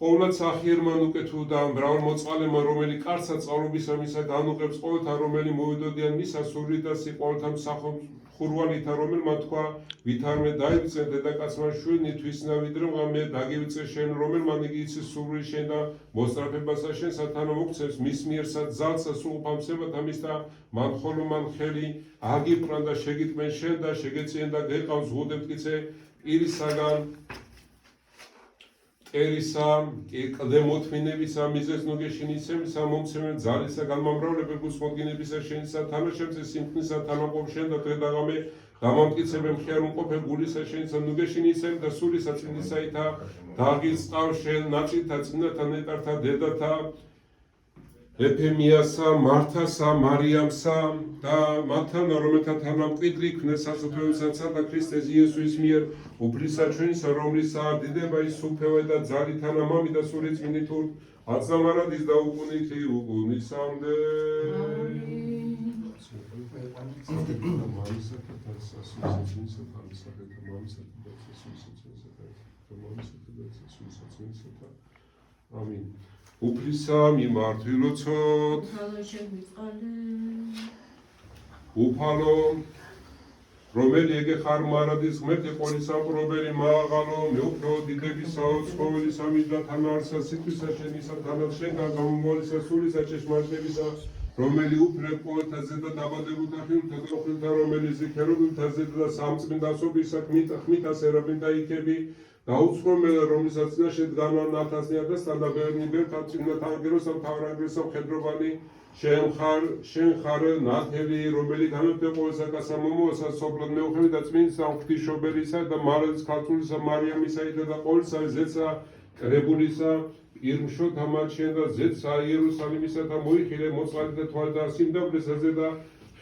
ყოვლად სახიერმან უკეთო და მრავალმოწყალემა, რომელი კარგად სწავლობისა მისა განუღებს ყოველთა, რომელი მოვიდოდიან მისა სურვილი და სიყვარულთა მსახურვალითა, რომელმან თქვა, ვითარმე დაივიწყე დედაკაცმა შვილი თვისნა ვიდრე მე დაგივიწყე შენ, რომელმან იგი იცის სურვილი შენ და მოსწრაფებასა შენ სათანო მოგცემს მის მიერსა ძალსა სულყოფამსებათა მის და მან ხოლო მან ხელი აგიბრან და შეგიტყვენ შენ და შეგეწიენ და გეყავს ზღუდემტკიცე პირისაგან ერისა კლდემოთმინებისა მიზეს ნუგეშინიცემისა მომცემენ ძალისა განმამრავლებების მოდგინებისა შენისა თანაშემწე სიმხნისა თანაყოფ შენ და დღედაღამე გამამტკიცებენ მხიარუნყოფე გულისა შენისა ნუგეშინიცემ და სულისა წინისაითა დაღისწყავ შენ ნაწილთა წინათა ნეტართა დედათა ეფემიასა, მართასა, მარიამსა და მათთან, რომელთა თანამკვიდრი იქნეს სასუფეველსაცა და ქრისტეს იესოს მიერ უფლისა ჩვენისა, რომლისა დიდება ის სუფევა და ძალით თანამამი და სული წმინდით აცამარადის და უკუნითი უკუნისამდე. ამინ. უფლისა მიმართვილოცოთ უფალო რომელი ეგეხარ მარადის ღმერთი ყოლისა მპყრობელი მაღალო მეუფრო დიდებისა ცხოველისა მის და თანაარსა სიტყვისა შენისა თანაც შენგან გამომავლისა სულისა ჭეშმარიტებისა რომელი უფლებ ყოველთა ზედა დაბადებულთა ხილთა ყოფილთა რომელი ზიქერობილთა ზედა და სამწმინდასობისა ხმითა სერაფიმ და იქები დაუცხრომელა რომელსაც წინაშე დგანვა ნათასნიადასთან და ბევრი ბევრთან წინათ ანგელოსა მთავარანგელოსა მხედრობანი შენ ხარ ნათელი რომელი გამეფდა ყოველსა გასამომოვალსა სოფლად მეუღლე და წმინდისა ღვთისმშობელისა და მარადის ქალწულისა მარიამისა და ყოველსა ზეცა კრებულისა ირმშოთა მათ შენ და ზეცა იერუსალიმისა და მოიხილე მოწყალე და თვალ და სიმდაბლესაზე და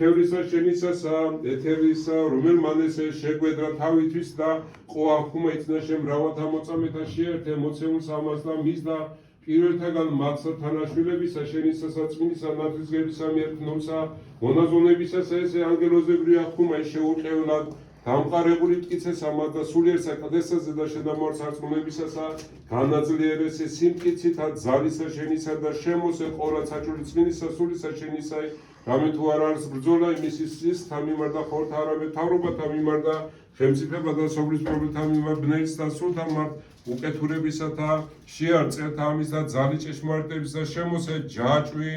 ხევრისა შენისასა ეთერისა რომელმან ესე შეგვედრა თავისთვის და ყოახუმა იცნაშე მრავალთა მოწამეთა შეერთე მოცემულს ამას და მის და პირველთაგან მათსა თანაშვილებისა შენისასა წმინდისა ნათლისღებისა მიერ ქნომსა მონაზონებისასა ესე ანგელოზებრივი ახუმა შეუყევლად დამყარებული მტკიცესა მათ და სულიერსა კლდესაზე და შედამოარ სარწმუნოებისასა განაძლიერესე სიმტკიცითა ძალისა შენისა და შემოსე ყოვლად საჭური წმინდისა სულისა შენისა რამე თუ არ არის ბრძოლა იმის ის თამიმარ და ხორთა არამედ თავრობათა მიმართ და ხელმწიფეთა და სოფლის პრობლემთა მიმართ ბნელის და სულთა მართ უკეთურებისათა შეარწევთა ამის და ძალი ჭეშმარიტების და შემოსე ჯაჭვი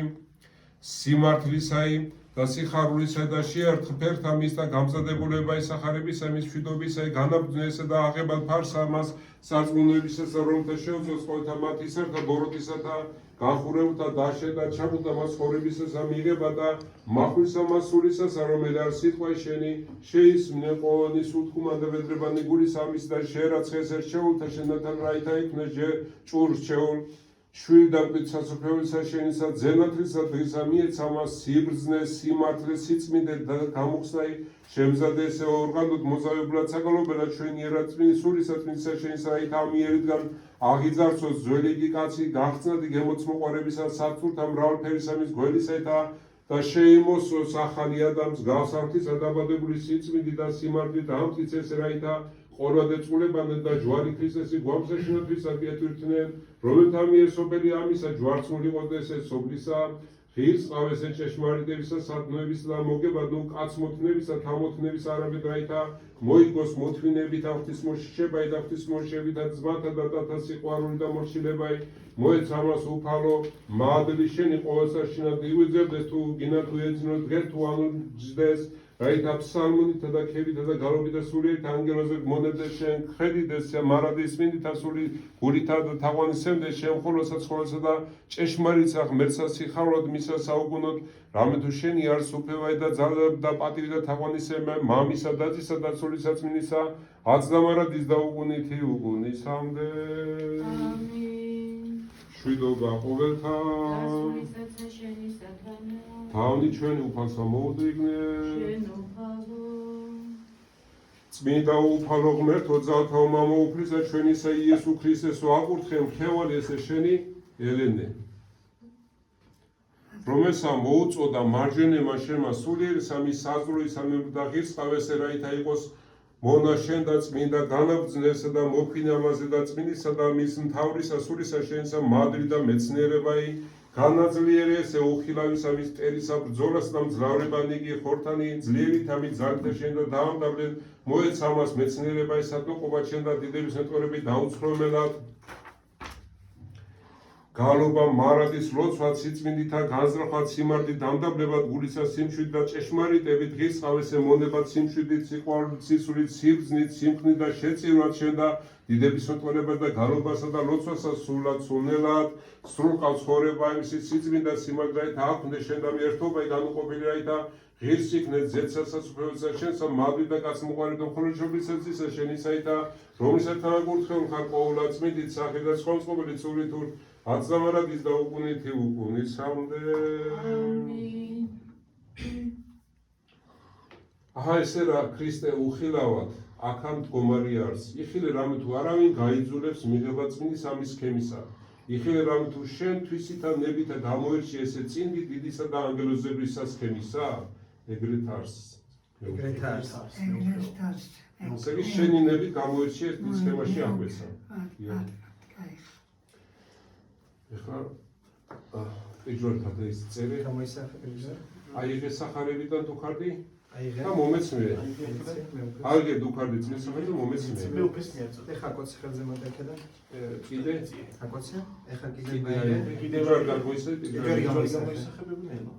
სიმართლისაი და სიხარულისა და შეართ ფერთა მის და გამზადებულება ისახარებისა მის მშვიდობისა განაბრძნესა და აღებად ფარსა მას სარწმუნოებისასა რომელთა შეუძლოს ყოველთა მათისა და ბოროტისათა განხურებულთა დაშე და ჩამულთა მას ხორებისასა მიიღება და მახვილსა მას სულისასა რომელი არ სიტყვა შენი შეისმნე ყოველი სულთქუმანდა ვედრებანი გულის ამის და შეერაცხეს ერჩეულთა შენათან რაითა იქნე ჭურს შეულ შვილი და მკვით სასუფეველისა შენისა ძენათლისა დღისა მიეცა მას სიბრძნე სიმართლე სიწმინდე და გამოხსნაი შემზადე ესე ორგანოდ მოზავებულად საგალობელად ჩვენი ერაწმინდი სულისა წმინდისა შენისა რაით ამ მიერიდან აღიძარცოს ძველი იგი კაცი გახსნადი გემოცმოყვარებისა საცურთა მრავალფერისა მის გველისათა და შეიმოსოს ახალი ადამიანს გავსართისა დაბადებული სიწმინდი და სიმართლით ამტკიცეს რაითა ყოლვადეწყულებამდე და ჯვარი ქრისტესი გვამსაშინოთვისა გეთვირთნენ რომელთა მიერ სოფელი ამისა ჯვარცმული ყოდეს ეს სოფლისა ღირს ყავესენ ჭეშმარიტებისა სათნოებისა და მოგებად ნუ კაცმოთნებისა თამოთნების არამედ რაითა მოიგოს მოთმინებით ღვთისმოშიშებაი და ღვთისმოშიშებითა ძმათა და ტათა სიყვარული და მორჩილებაი მოეცა მას უფალო მადლი შენი ყოველსა შინად იღვიძებდეს თუ გინა თუ ეძინო დღე თუ ანუჯდეს რაითა ფსალმუნითა და ქებითა და გალობითა სულიერ ანგელოზე მონებდეს შენ ხედიდეს მარადის მინდითა სული გულითა და თაყვანისემდეს შენ ხოლოსაც ხოლოსა და ჭეშმარიტსა ღმერთსა სიხარულად მისა საუკუნოდ რამე თუ შენი არის უფევაი და ძალა და პატივი და თაყვანისემა მამისა დაწისა და სულისა წმინდისა აცდამარადის და უკუნითი უკუნისამდე შვიდობა ყოველთა თავნი ჩვენი უფალსა მოუდრიგნე წმინდა უფალო ღმერთო ძალთა მამო უფლისა ჩვენისა იესო ქრისტესო აყურთხე მხევალი ესე შენი ელენე რომელსა მოუწოდა მარჯვენემა შენმა სულიერ სამი საზღვროი სამი და ღირს ყავესე რაითა იყოს მონა შენ და წმინდა განაბრძნესა და მოფინამაზე და წმინდისა და მის მთავრისა სულისა შენსა მადლი და მეცნიერებაი განაძლიერე ესე უხილავისა მის მტერისა ბრძოლას და მძლავრებანიგი ხორთანი ძლიერით ამით ძალთა შენ და დაამდავლენ მოეცა მას მეცნიერებაი სადმოყობა შენ და დიდების მეტყველები დაუცხრომელად გალობა მარადის ლოცვად სიწმინდითა განზრახვად სიმართლით დამდაბლებად გულისა სიმშვიდ და ჭეშმარიტებით დღის ყავესე მონებად სიმშვიდით სიყვარულით სისულით სიბრძნით სიმხნით და შეწირვად შენ და დიდების მეტყველებას და გალობასა და ლოცვასა სულად სულნელად სრულყავს ხორება იმისი სიწმინდა სიმაგრით აქვთ შენ და ერთობაი განუყოფილი და ღირს იქნეთ ზეცასაც უფლებისა შენსა მადლი და კაცმოყვარე და მხოლოდ შობლისაცისა შენისაითა რომლისათა აკურთხეულ ხარ ყოვლად წმინდით სახე და სხვამწყობილი ცურით აცამარადის და უკუნითი უკუნისამდე. აჰა ესე რა ქრისტე უხილავად აქა მდგომარი არის. იხილე რამე თუ არავინ გაიძულებს მიღება წმინდის ამის სქემისა. იხილე რამე თუ შენ თვისითა ნებითა გამოერჩი ესე წინდი დიდისა და ანგელოზებისა სქემისა. ეგრეთ არის. ეგრეთ არის. ესე იგი შენი ნებით გამოერჩი ეს სქემაში აღვეცა. ეხლა ეჯვართა ის წერი გამოისახება. აი ეს სახარებიდან დუქარდი აიღე. და მომეცმე. აიღე დუქარდი წლის სახარები და მომეცმე. მე უფეს მიაწოდე. ეხა კოც ხელზე მოდაკედა. კიდე აკოცია? ეხა კიდე კიდე მაიღე. კიდე ჯერ გამოისახე ჯერ გამოისახებები ნელა.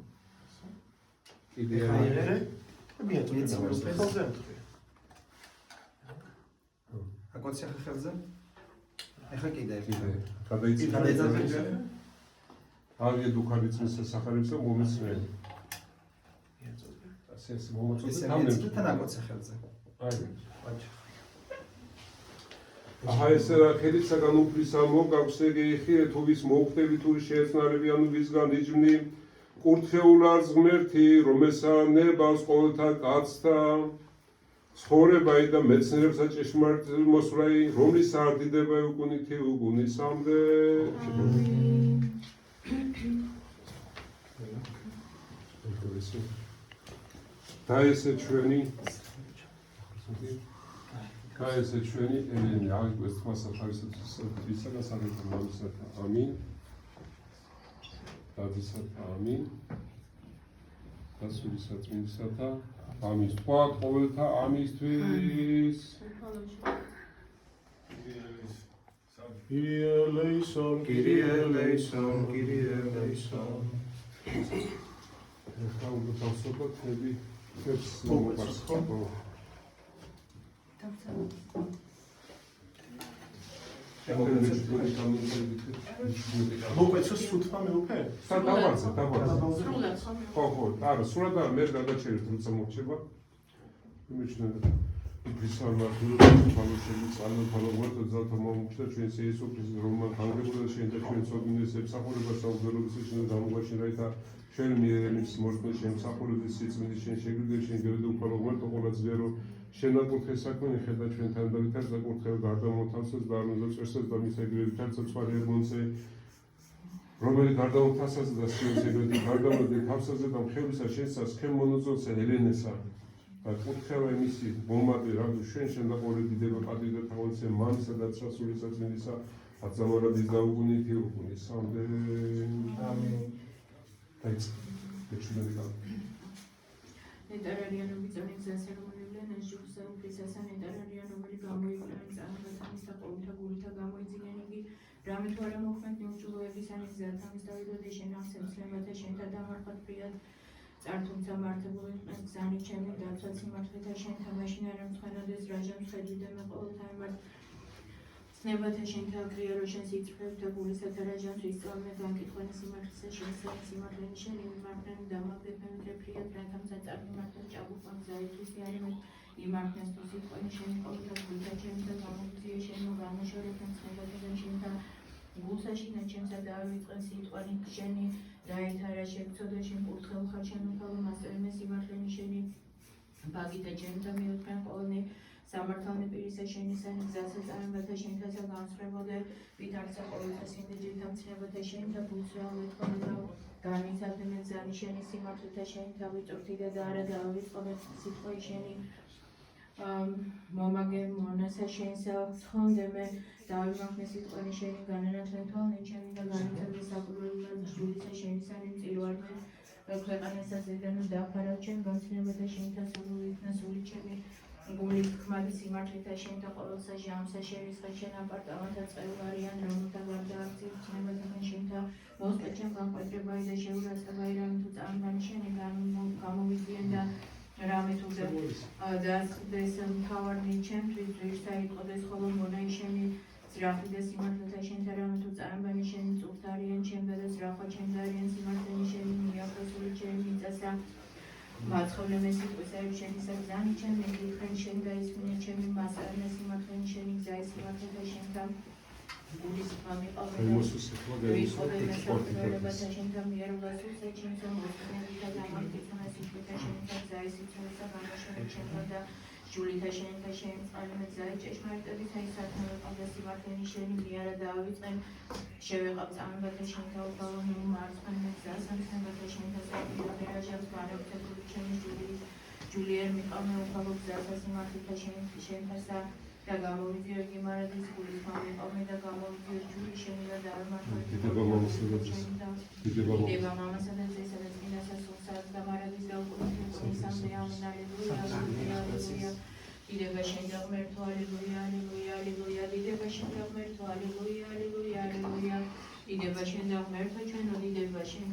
კიდე ეხა აიღე. მიაწოდე ხელზე ამთხრი. აკოცია ხელზე? ეხა კიდე. გადაიწია. აიღე დუქარდი წლის სახარებს და მომეცმე. ეს მომწოდე ესე მეცდე თან აკოცია ხელზე. აი აჩ. აჰა ესე რა ხელისაგან უფლისა მოგაქვს ეგ იხილე თუ ვის მოუხდები თუ შეეცნარები ანუ ვისგან იჯვნი კურთხეულარს ღმერთი რომელსა ნებას ყოველთა კაცთა ცხოვრებაი და მეცნიერებსა ჭეშმარიტ მოსვლაი რომლის არ დიდებაი უკუნითი უკუნისამდე. და ესე ჩვენი Kayese çöni elini yağı göstermezse karşı tutsa da sana kullanırsa amin. Dadıysa amin. Tasvirisa tminsata amin. Tuat ovelta amin tvis. Kyrie eleison, Kyrie eleison, Kyrie eleison. Tam bu tavsiyat tabi hepsi var. მოგეცოს სულთმა მეუფე? დავაძე. ხო, არა, სულად არ მე გადაჭერით როცა მოხდება. იმეჩნევა. ისალმა ფალოშები წყალმოთალოგმოთ ზალთა მომუჩდა ჩვენს იესო ქრისტეს რომან ხანგრებულა შენ და ჩვენ სოდინეს ემსახურებას საუბერობის შენ გამოგვაჩერა და ჩვენ მიერების მორწმუნე შემსახურების სიწმინდის შენ შეგვიძლია შენ გერდო ფალოგმოთ ყველა ძლიერო შენ აკურთხე საქმე ხედა ჩვენთან და ვითარ საკურთხევ გარდამოთავსეს და ამაზე წესებს და მის ეგრევე ცოცხალი ερμონზე რომელი გარდამოთავსეს და სიუზეგრეთი გარდამოდი თავსაზე და მხევისა შენსა სქემ მონოძონსა ელენესა კურთხევა იმისი მომადე რა შენ და ყოველი დიდება პატივი და თავისე მამისა და ცრასულისა წმინდისა აცამარადის და უკუნითი უკუნისამდე ამინ. დაიწყე. ნეტარარიანობის წონიგზას ეროვნებია ნაშიუსა უფლისასა ნეტარარიანობილი გამოიყურება წარმატების და ყოველთა გულითა გამოიძინენ იგი რამე თუ არა მოქმედ ნეუჭულოების ანეგზად ამის დავიდოდი შენ ამსემსლებათა შენთა დამარხად ფრიად წართუმცა მართებული გზანი ჩემი დაცვა სიმართლეთა შენთა მაშინ არ ამცხენოდეს რაჟამ ხედვი და მე ყოველთა ემართ ცნებათა შენთა აკრია რო შენ სიწყრებ და გულისათა რაჟამ ისწავლე განკითხვენი სიმართლისა შენსა სიმართლენი შენი მიმართნენი დამაგდებენ ფრიად რათა წარმართენ ჭაბუკან ზაითვისი არიმეთ იმართნეს თუ სიტყვენი შენი ყოველთა გულთა ჩემი და გამოგზიე შენო გამოშორებენ ცნებათა შენთა გულსაშინა ჩემსა და არ ვიწყენ სიტყვანი შენი რაითარა შეგცოდე შენ კურთხევ ხარ შემოფალო მასწავლე სიმართლენი შენი ბაგითა ჩემთა მიუდგენ ყოველნი სამართალნი პირისა შენისანი გზასა წარმატა შენთასა განსხვავებოდე ვითარცა ყოველთა სიმდიდრითა მცნებათა შენთა ბულცრალ მეთქონე და განიცადნენ ზანი შენი სიმართლეთა შენი თავი წვრთიდა და არა დავიწყობეთ სიტყვი შენი მომაგე მონასა შენსა ცხონდემე დავიმახნე სიტყვანი შენი განანათლე თვალნი ჩემი და განიცადე საყურებლად ჯულისა შენისანი მწირვარდე ქვეყანასა ზედან დაფარა ჩემ გამცნებათა შენთა სულუიქნა სული ჩემი გული ხმადი სიმართლეთა შენთა ყოველსა ჟამსა შერისხა შენ აპარტამანთა წყევლარიან რომელთა გარდა აქცი ცნებათა შენთა მოსყე ჩემ განყვეჭებაი და შეურაცხებაი რამე თუ წამბანი შენი გამოვიდიან და რამე თუ დაასყდეს მთავარნი ჩემთვის ვირსა იყოდეს ხოლო მონაი შენი ძრახი და სიმართლეთა შენთა რამე თუ წამბანი შენი წურთარიან ჩემდა და ძრახა ჩემდარიან სიმართლენი შენი მიაფროსული ჩემი მიწასა მაცხოვნე მე სიტყვისა შენისა გზანი ჩემი მეკითხენ შენ გაისმინე ჩემი მასარნა სიმართლენი შენი გზაი სიმართლეთა შენთა გულის მამიყავე ვიყოდე მესაკუთრებათა შენთა მიერულასულსა ჩემსა მოსკნელითა გამარკიცონა სიტყვითა შენთა გზაი სიცოცხლესა გამოშორე ჩემთა და ჯულითა შენთა შენი წყალმე გზაი ჭეშმარიტებითა ისათნო ვიყავდა სიმართლენი შენი მიარა დაავიწყენ შევეყავ წამებათა შენთა უფალო მარცხნე გზას ამცნებათა შენთა საკუთრებათა რაჟავს განაგრძებული ჩემი ჯულიერ მიყავე უფალო გზასა სიმართლეთა შენთასა და გამოვიდიო იგი მარადის გულის მამიყავე და გამოვიდიო ჯული შენი და დავემართო დიდება მამასა და ძესა და წინასა სულსაც და მარადის და უკუნთი სამზე ამენ ალილუია ალილუია დიდება შენ და ღმერთო ალილუია ალილუია ალილუია დიდება შენ და ღმერთო ალილუია ალილუია ალილუია დიდება შენ და ღმერთო ჩვენო დიდება შენ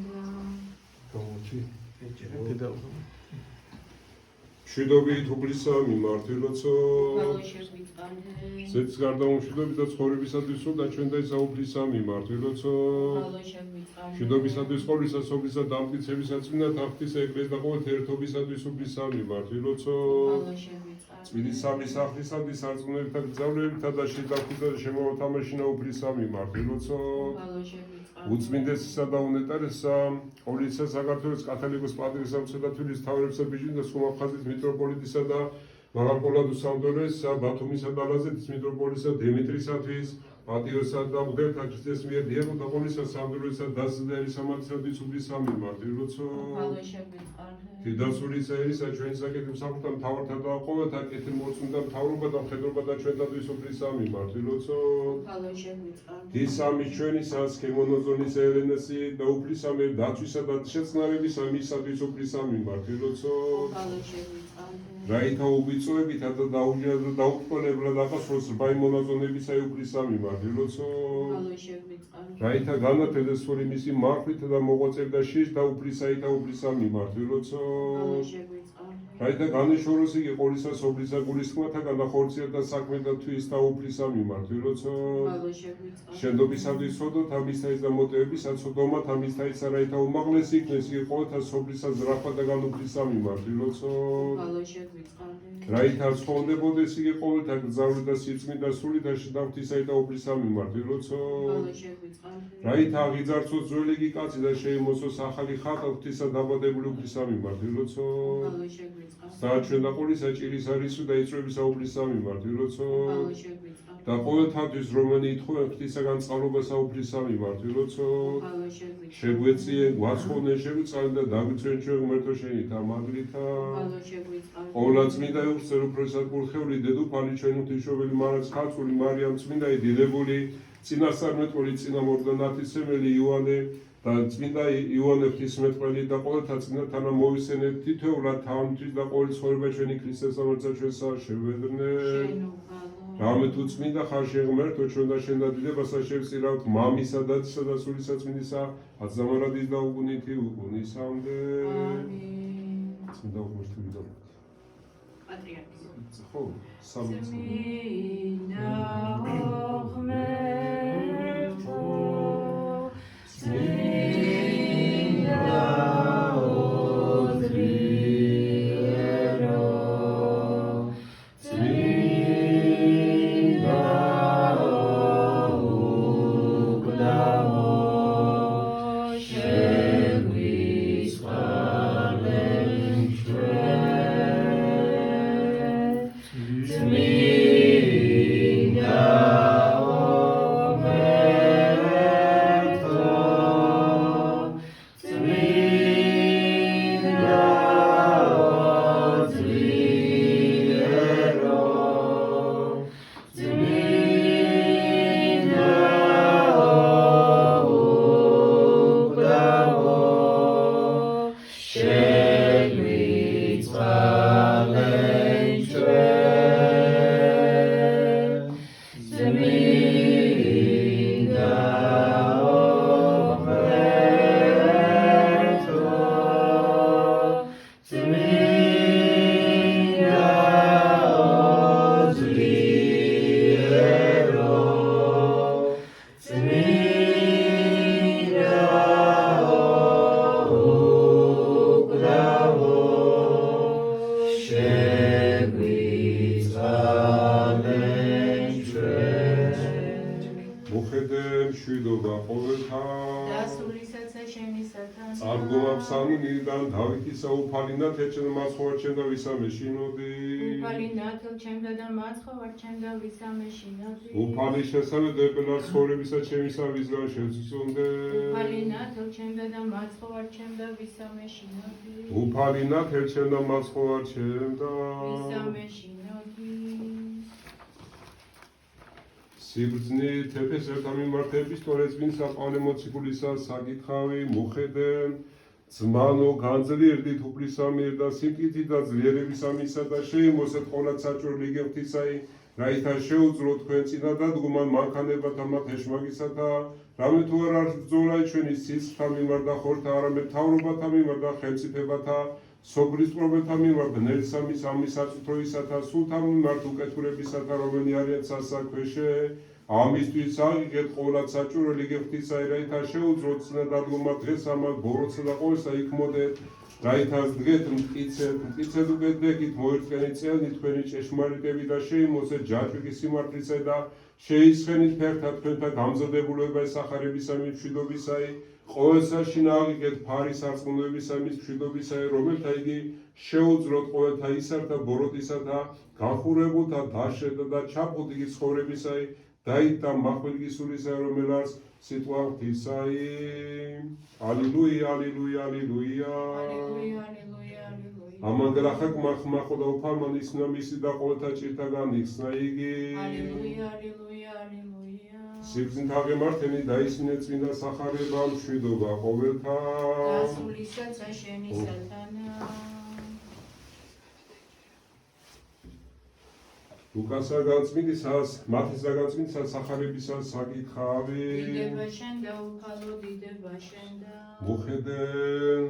და მშვიდობით უფლისა მიმართულოცო ზეც გარდა უმშვიდობით და ცხოვრებისათვის სულ და ჩვენ და ისა უფლისა მიმართულოცო მშვიდობისათვის ყოვლისა სოფლისა დამტკიცებისა წმინდა თახტის ეკლესიის და ყოველთა ერთობისათვის უფლისა მიმართულოცო წმინდის სამი სახლისათვის სარწმუნოებითა გზავნებითა და შედარებითა და შემოთამაშინა უფლისა მიმართულოცო უწმინდესისა და უნეტარესა ყოვლისა საქართველოს კათოლიკოს პატრიარქისა და თბილისის მთავრებისა ბიჟინის და სულ აფხაზეთის მიტროპოლიტისა და მაღალყოლაძის სამდელოსისა ბათუმისა და ლაზეთის მიტროპოლიტისა დიმიტრისათვის პატიოსა და მღვდელთა ქრისტეს მიერ დიახონთა ყოვლისა სამდელოსისა დასდელი სამართლისათვის უფლისა მიმართულოცო დიდასულისა ერისა ჩვენი საკეთილ მსახურთა მთავართა და ყოველთა კეთილმორწმუნეთა მთავრობა და მხედრობა და ჩვენთათვის უფლისა მიმართულოცო დისამის ჩვენისას ქემონოზონის ელენესი და უფლისა მიერ დაცვისა და შეცნარებისა მისათვის უფლისა მიმართულოცო რაითა უბიწოებითა და დაუყოვნებლად აფასროს რბაი მონაზონებისა უფლისა მიმართულოცო რაითა განათლდეს სული მისი მარხვით და მოღვაწეებ და შიშ და უფლისაითა უფლისა მიმართულოცო რაითა განეშოროს იგი ყოვლისა სოფლისა გულისხმათაგან და ხორციელთა საქმეთა თვის და უფლისა მიმართულოცო შენდობისათვის სოდოთ ამისთაის და მოტივებისა სოდომათ ამისთაისა რაითა უმაღლესი იქნეს იგი ყოველთა სოფლისა ზრახვათაგან უფლისა მიმართულოცო რაითა ცხოვრდებოდეს იგი ყოველთა გზავნი და სიწმინდა სული და შედარებითისა უფლისა მიმართულოცო რაითა აღიძარცოს ძველი იგი კაცი და შეიმოსოს ახალი ხატა ღვთისა დაბადებული უფლისა მიმართულოცო საჩვენ და ყოვლისა ჭირის არისო და იწვევისა უფლისა მიმართულოცო და ყოველთათვის რომანი ითხოვენ ღვთისაგან წყალობასა უფლისა მიმართულოცო შეგვეციე გვაცხოვნე შეგვიწყალე და დაგვიწვენ ჩვენ ღმერთო შენი თამაგრითა ყოვლადწმინდა უხსერ უფროსად კურხეული დედოფალი ჩვენი ღვთისმშობელი მარადს ქალწული მარიამ წმინდაი დილებული წინასწარმეტყველი წინამორგანათისმელი იოანე და წმინდა იოანე ღვთისმეტყველი და ყოველთა წინათანა მოვისენეთ თითოეულად თავისთვის და ყოველ ცხოვრება ჩვენი ქრისტეს სამარცა ჩვენსა შევედრნე რამე თუ წმინდა ხარ შენ ღმერთო ჩვენ და შენ და დიდებასა შევწირავთ მამისა და ძისა და სულისა წმინდისა აზამარადის და უგუნითი უგუნისამდე წმინდა ღმერთი და პატრიარქის ხო სამი წმინდა ღმერთო Zmienia მოხედე მშვიდობა ყოველთა დასულისაცა შენი სათანა წარდგომა ფსალმუნიდან დავითისა უფალინა თეჩენ მასხოვარჩენდა ვისამე შინოდი უფალი ნათელ ჩემდა და მასხოვარჩენდა ვისამე შინოდი უფალი შესაძლებელად ცხოვრებისა ჩემისა ვისგან შევწუნდე უფალი ნათელ ჩემდა და მასხოვარჩენდა ვისამე შინოდი უფალი ნათელ ჩემდა მასხოვარჩენდა ვისამე შინოდი სიბრძნით ეფესელთა მიმართ ეპისტოლეს ვინ საყავლე მოციქულისა საკითხავი მოხედენ ძმანო განძლიერდით უფლისა მიერ და სიმტკიცით და ძლიერებისა მისა და შეიმოსეთ ყოვლად საჭირო იგებთისაი რაითა შეუძლო თქვენ წინადადგომან მანქანებათა მათ ეშმაკისათა რამე თუ არ არის ბრძოლა ჩვენი სისხლთა მიმართ და ხორთა არამედ მთავრობათა მიმართ და ხელმწიფებათა სოფლის პრობლემთა მიმართ ბნელისა მის ამის საწუთროისათა სულთა მიმართ უკეთურებისათა რომელი არიან სასაქვეშე ამისთვის აღიგეთ ყოვლად საჭირო იგებთისაი რაითა შეუძლოთ წინადადგომად დღეს ამან ბოროტსა და ყოველსა იქმოდეთ რაითაც დგეთ მტკიცედ უკეთდებით მოერწყენით წელნი თქვენი ჭეშმარიტები და შეიმოსეთ ჯაჭვი სიმართლისა და შეისხენით ფერთა თქვენთა გამზადებულება ესახარებისა მის მშვიდობისაი ყოველსა შინააღიგეთ ფარის არწმუნოებისა მის მშვიდობისაი რომელთა იგი შეუძლოთ ყოველთა ისართა ბოროტისათა განხურებულთა დაშედა და ჩაფხუტი ცხოვრებისაი დაით და მახვილგისურისაი რომელას სიტყვა ღვთისაი ალილუია ალილუია ალილუია ალილუია ალილუია ალილუია ამანგრახაკ მახმახო და უფალმან ისნა მისი და ყოველთა ჭირთაგან იხსნა იგი ალილუია ალილუია ალილუია სიბრძნით აღემართენი დაისმინე წმინდა სახარება მშვიდობა ყოველთა დასულისაცა შენი სათანა ლუკასაგან წმინდისას მათისაგან წმინდისას სახარებისას საკითხავი დიდება შენ და უფალო დიდება შენ და მოხედენ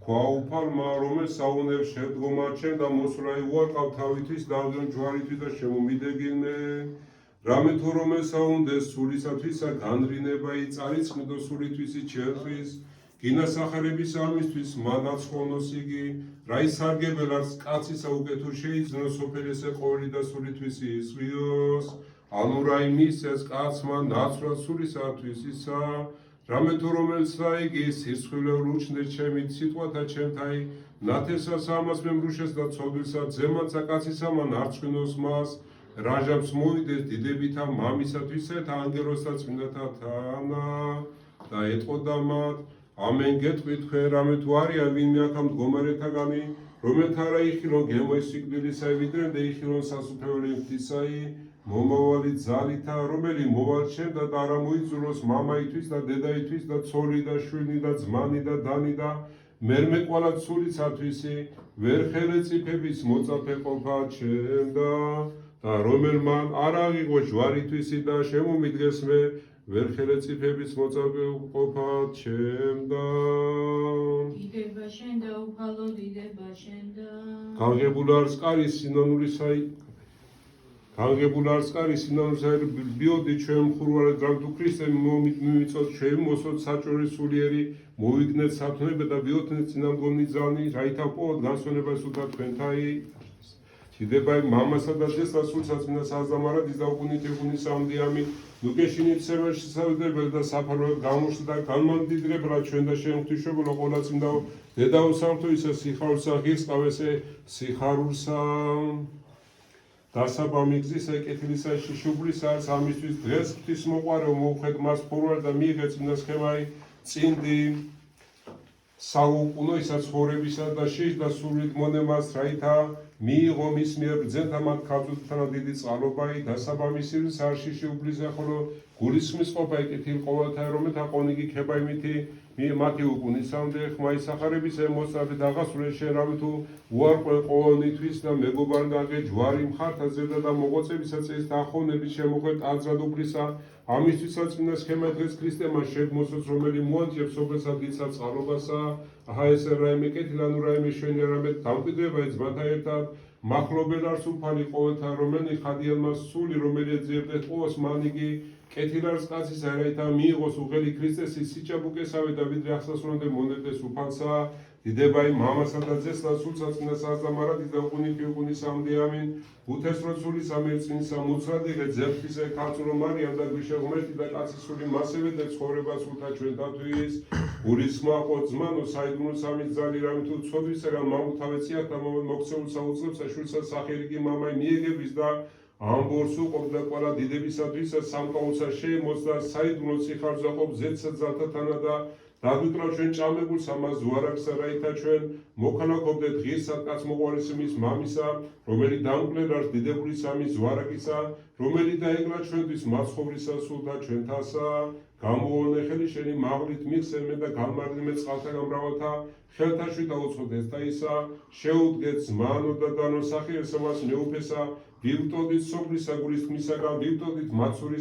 ქვა უფალმა რომელიც საუნებს შედგომა ჩემ და მოსვლაი უარყავ თავისთვის დავდენ ჯვარისთვის და შემომიდეგინე რამე თუ რომელ საუნდეს სულისათვისა განრინება იწარიცხნდო სულითვისი ჩემთვის გინა სახარების ამისთვის მანაც ხონოს იგი რა ისარგებელად კაცისა უკეთურ შეიძნო სოფელესე ყოველი და სულითვისი ისვიოს ანუ რა იმისეს კაცმა ნაცვლად სულისათვის ისა რამე თუ რომელსა იგი სირცხვილე ურჩნე ჩემი სიტყვათა ჩემთაი ნათესას ამას მემრუშეს და ცოდვილსა ძემაცა კაცისა მან არჩვინოს მას რაჟამს მოვიდეს დიდებითა მამისათვისა და ანგელოსთა წმინდათა თანა და ეტყოდა მათ ამენ გეტყვით თქვენ რამე თუ არიან ვინმე აქა მდგომარეთაგანი რომელთა რა იხილონ გემოისიკვდილისაი ვიდრე იხილონ სასუფეველი ღვთისაი მომავალი ძალითა რომელი მოვალჩენდა და არა მოიძულოს მამაისთვის და დედაისთვის და ცოლი და შვილი და ძმანი და დანი და მერმე ყველა ცულისათვისი ვერ ხელეწიფების მოწაფე ყოფა ჩემდა და რომელმან არ აღიღო ჯვარითვისი და შემომიდგეს მე ვერ ხელეწიფების მოწაფე ყოფა ჩემდა დიდება შენ და უფალო დიდება შენ და გაღებულ არის კარის სინანულისაი გაღებულ არის კარის სინანულისაი ბიოდი ჩვენ მხურვალე დრამთუ ქრისტე მივიწოთ ჩვენ მოსოთ საჭორი სულიერი მოვიგნეთ სათნოება და ბიოთნეთ წინამდგომი ძალნი რაითა პოვოთ განსვენება სულთა თქვენთაი დიდებაი მამასა და დედას სულსაწმინდა საზამარად იზაუკუნითებუნი სამდიამი ნუგეშინით სევერ შესაძლებელი და საფარველად გამოშლა და განმამდიდრებლა ჩვენ და შენ ღვთისმშობელო ყველა წმინდა დედაოსავთო ისე სიხარულსა ღირსყავესე სიხარულსა დასაბამი გზისა კეთილისა შიშუბლისა არის ამისთვის დღეს ღვთისმოყვარეო მოუხედ მას ფორვარდ და მიიღე წმინდა სქემაი წინდი საუკუნოისა ცხოვრებისა და შეჯდა სულით მონემას რაითა მიიღო მის მიერ ბრძენთა მათ ქალწულთანა დიდი წყალობაი დასაბამი სილის არ შიშუბლისა ხოლო გულისხმის ყოფა კეთილ ყოველთა რომელთა ყონიგი ქებაიმითი მათი უკუნისამდე ხმა ისახარების ემოსწრაფით აღასრულე შენ რავი თუ უარყვე ყოველნითვის და მეგობარდაგე ჯვარი მხართა ზედა და მოღვაწებისა წეს დახოვნების შემოხვე ტაძრად უფლისა ამისთვისაც წმინდა სქემა დღეს ქრისტემას შეგმოსოს რომელი მოანჭებს სოფელსა დიდსა წყალობასა აჰა ესე რაიმე კეთილ ანუ რაიმე შვენი რამე დამკვიდრება ძმათა ერთად მახლობელ არს უფალი ყოველთა რომელი ხადიანმა სული რომელი ეძიებდეთ ყოველს მან იგი კეთილ არის კაცისა რაითა მიიღოს უღელი ქრისტესი სიჭაბუკესავე და ვიდრე ახსასრულამდე მონეტეს უფალსა დიდება იმ მამასა და ძესთან სულსაც წინა საზამარად და უყუნიფი უყუნისამდე ამინ უთესროცული სამერწინისა მუცრადიღე ძებთისე ქალწულო მარიამ და გვიშე ღმერთი და კაცისული მასევე და ცხოვრება სულთა ჩვენთათვის გულისხმა ყოძმანო საიდუმლო სამის ძალი რამე თუ ცოდვისა რა მამუთავეციათ და მოქცეულსა უძლებს შვილსა სახელი კი მამაი მიეგების და ამბორს უყობდა ყველა დიდებისათვის სამყაულსა შეემოწდა საიდუმლო სიხარზე ყოფ ზეცსა ძალთათანა და დაგვიკრავ ჩვენ ჭამებულს ამას ზუარაკსა რაითა ჩვენ მოქალაქობდეთ ღირსად კაცმოყვარესმის მამისა რომელი დამკვლელარს დიდებული სამის ზუარაკისა რომელი დაეგლა ჩვენთვის მაცხოვრისა სულთა ჩვენთასა გამოუვონე ხელი შენი მაღლით მიხსენმე და გამარდნე წყალთა გამრავალთა ხელთაშვი დაუწყდეს და ისა შეუდგეთ ზმანო და დანო სახიერსამას მეუფესა ვივტოდით სოფლისა გულის თმისაგან ვივტოდით მაცურის